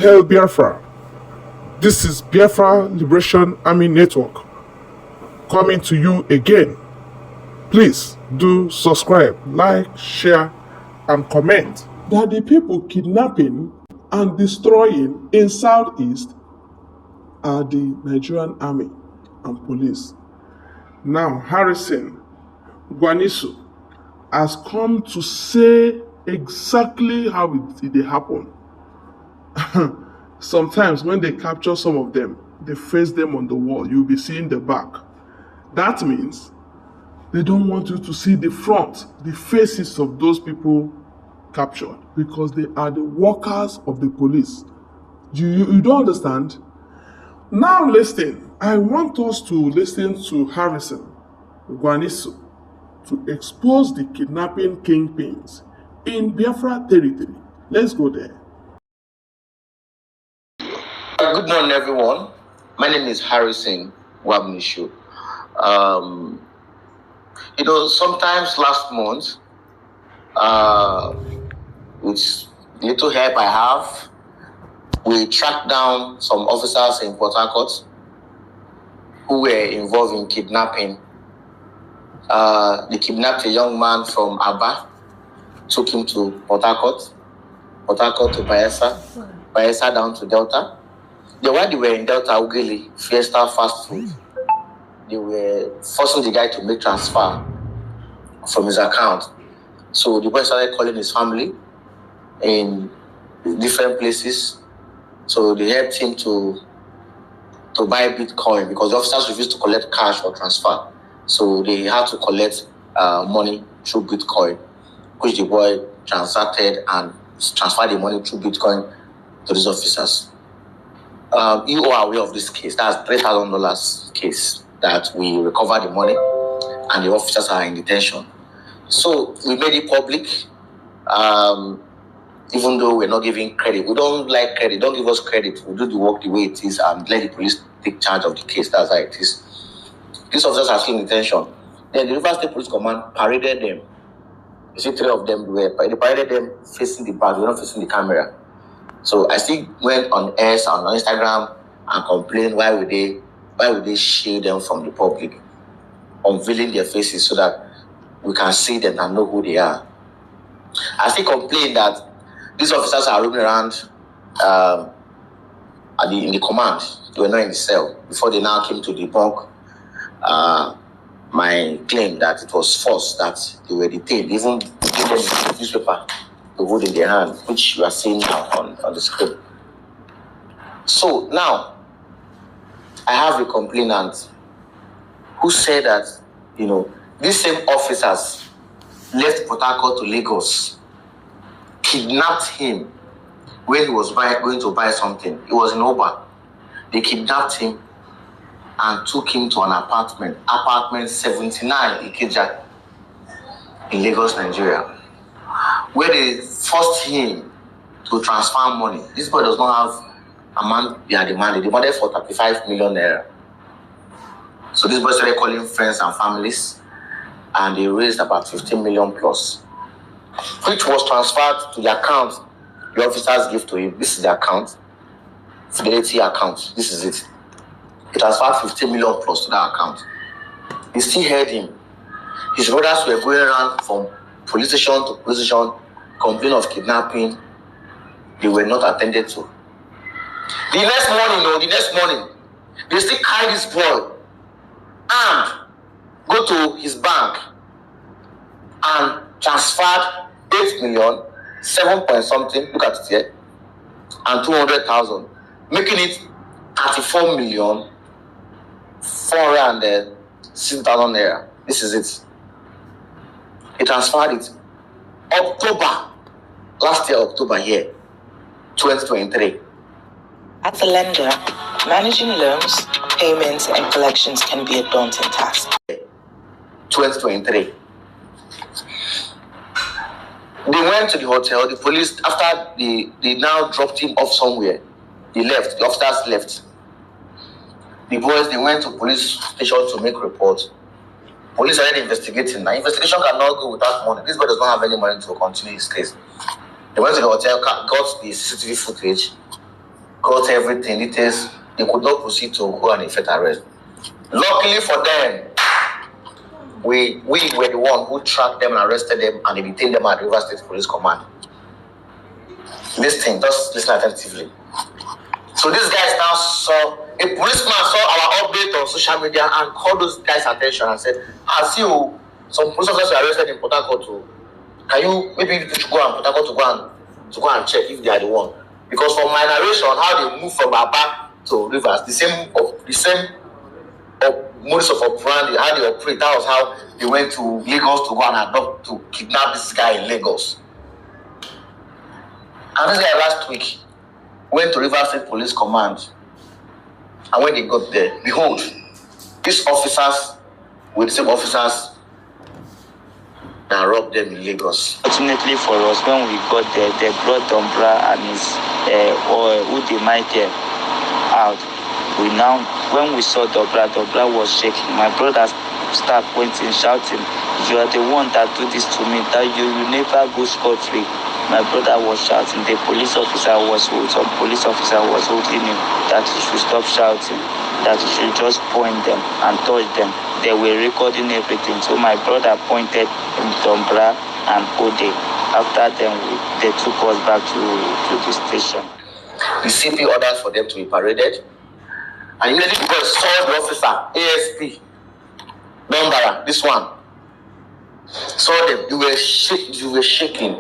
Hail Biafra! This is Biafra Liberation Army Network coming to you again. Please do subscribe, like, share, and comment. That the people kidnapping and destroying in Southeast are the Nigerian army and police. Now, Harrison Gwanisu has come to say exactly how it happened. Sometimes when they capture some of them, they face them on the wall. You'll be seeing the back. That means they don't want you to see the front, the faces of those people captured, because they are the workers of the police. You don't understand? Now listen, I want us to listen to Harrison Gwanisu to expose the kidnapping kingpins in Biafra territory. Let's go there. Good morning, everyone. My name is Harrison Gwanisu. Sometimes last month, with little help I have, we tracked down some officers in Port Harcourt who were involved in kidnapping. They kidnapped a young man from Aba, took him to Port Harcourt to Bayelsa down to Delta. While they were in Delta, Ughelli, Fiesta Fast Food, they were forcing the guy to make transfer from his account. So the boy started calling his family in different places. So they helped him to buy Bitcoin because the officers refused to collect cash or transfer. So they had to collect money through Bitcoin, which the boy transacted and transferred the money through Bitcoin to these officers. You are aware of this case. That's $3,000 case that we recover the money and the officers are in detention. So we made it public, even though we're not giving credit. We don't like credit. Don't give us credit. We do the work the way it is and let the police take charge of the case. That's how it is. These officers are still in detention. Then the River State Police Command paraded them. You see, 3 of them they paraded them facing the back. They were not facing the camera. So I still went on X and on Instagram and complained why would they shield them from the public, unveiling their faces so that we can see them and know who they are. I still complain that these officers are roaming around in the command. They were not in the cell before they now came to debunk my claim that it was false, that they were detained. Even gave them the newspaper to hold in their hand, which you are seeing now on the screen. So now, I have a complainant who said that, these same officers left Port Harcourt to Lagos, kidnapped him when he was going to buy something. He was in Uber. They kidnapped him and took him to an apartment 79 Ikeja in Lagos, Nigeria, where they forced him to transfer money. This boy does not have amount they are demanding. They wanted for 35 million naira. So this boy started calling friends and families, and they raised about 15 million plus, which was transferred to the account the officers gave to him. This is the account, Fidelity account. This is it. He transferred 15 million plus to that account. They still heard him. His brothers were going around from police station to police station, complaining of kidnapping. They were not attended to. The next morning, they still carry this boy and go to his bank and transferred 8 million, 7 point something, look at it here, and 200,000, making it 34 million, 406,000 naira. This is it. He transferred it last year, October here, 2023. As a lender, managing loans, payments, and collections can be a daunting task. 2023. They went to the hotel. The police, after they now dropped him off somewhere, they left. The officers left. The boys, they went to police station to make reports. Police started investigating. Now, investigation cannot go without money. This boy does not have any money to continue his case. They went to the hotel, got the CCTV footage, got everything, details. They could not proceed to go and effect arrest. Luckily for them, we were the one who tracked them and arrested them and they detained them at River State Police Command. Listen, just listen attentively. So these guys now saw, a policeman saw our update on social media and called those guys' attention and said, I see you, some police officers were arrested in Port Harcourt too. Can you, maybe you should go and Port Harcourt to go and check if they are the one. Because from my narration, how they move from Aba to Rivers, the same modus of operandi, how they operate, that was how they went to Lagos to go and adopt, to kidnap this guy in Lagos. And this guy last week went to River State Police Command. And when they got there, behold, these officers were the same officers that robbed them in Lagos. Fortunately for us, when we got there, they brought Dombra and his Ude Michael out. When we saw Dombra was shaking. My brother started pointing, shouting, "You are the one that do this to me, that you will never go scot-free." My brother was shouting. Some police officer was holding him that he should stop shouting, that he should just point them and touch them. They were recording everything. So my brother pointed Dombra and Ode. After them, they took us back to the station. The CP ordered for them to be paraded. And immediately people saw the officer, ASP, Dombara, this one. Saw them, you were shaking.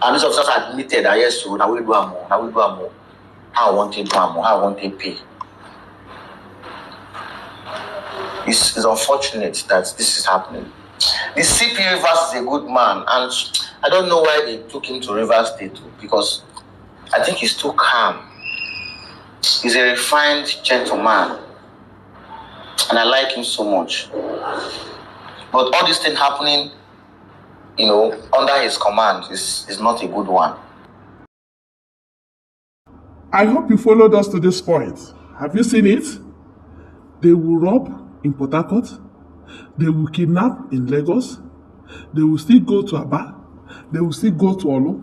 And these officers admitted that yes, so now we do more. I want to do more. I want to pay. It's unfortunate that this is happening. The CP Rivers is a good man, and I don't know why they took him to Rivers State because I think he's too calm. He's a refined gentleman, and I like him so much. But all this thing happening, under his command is not a good one. I hope you followed us to this point. Have you seen it? They will rob in Port Harcourt. They will kidnap in Lagos. They will still go to Aba. They will still go to Olo.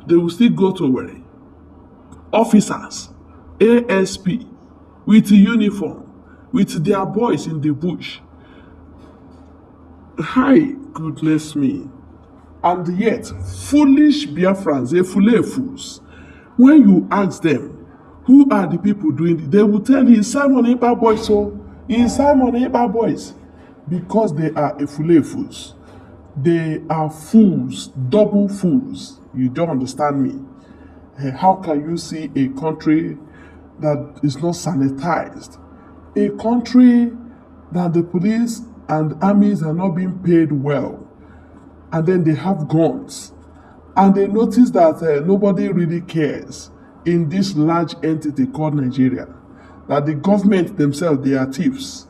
They will still go to Owerri. Officers, ASP, with uniform, with their boys in the bush. Hi, goodness me. And yet, foolish Biafrans, they fools. When you ask them, who are the people doing it, they will tell you, it's Simon Ekpa boys, so it's Simon Ekpa boys. Because they are fools. They are fools, double fools. You don't understand me. How can you see a country that is not sanitized? A country that the police and armies are not being paid well. And then they have guns. And they notice that nobody really cares in this large entity called Nigeria. That the government themselves, they are thieves.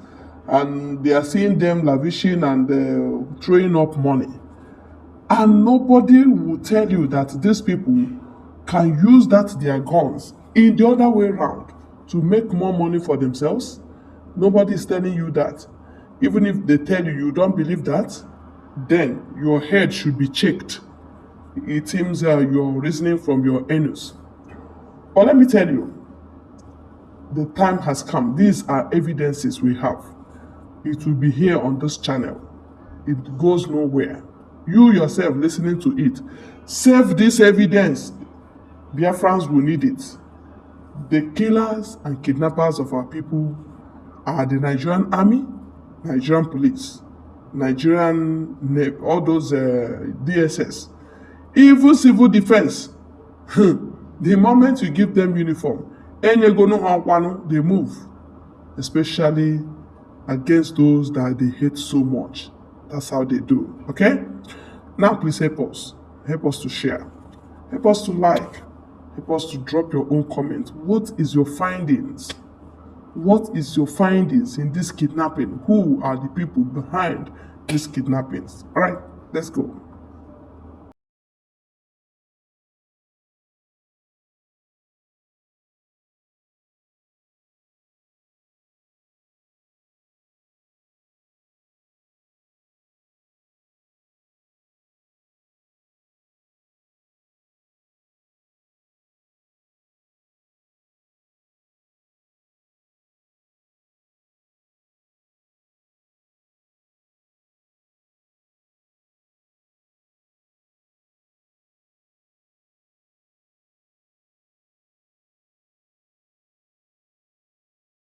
And they are seeing them lavishing and throwing up money. And nobody will tell you that these people can use their guns in the other way around to make more money for themselves. Nobody is telling you that. Even if they tell you you don't believe that, then your head should be checked. It seems you're reasoning from your anus. But let me tell you, the time has come. These are evidences we have. It will be here on this channel. It goes nowhere. You yourself listening to it, save this evidence. Biafrans will need it. The killers and kidnappers of our people are the Nigerian army, Nigerian police, Nigerian Navy, all those DSS, even civil defense. The moment you give them uniform, they move, especially against those that they hate so much. That's how they do. Okay? Now please help us. Help us to share. Help us to like. Help us to drop your own comment. What is your findings? What is your findings in this kidnapping? Who are the people behind these kidnappings? All right, let's go.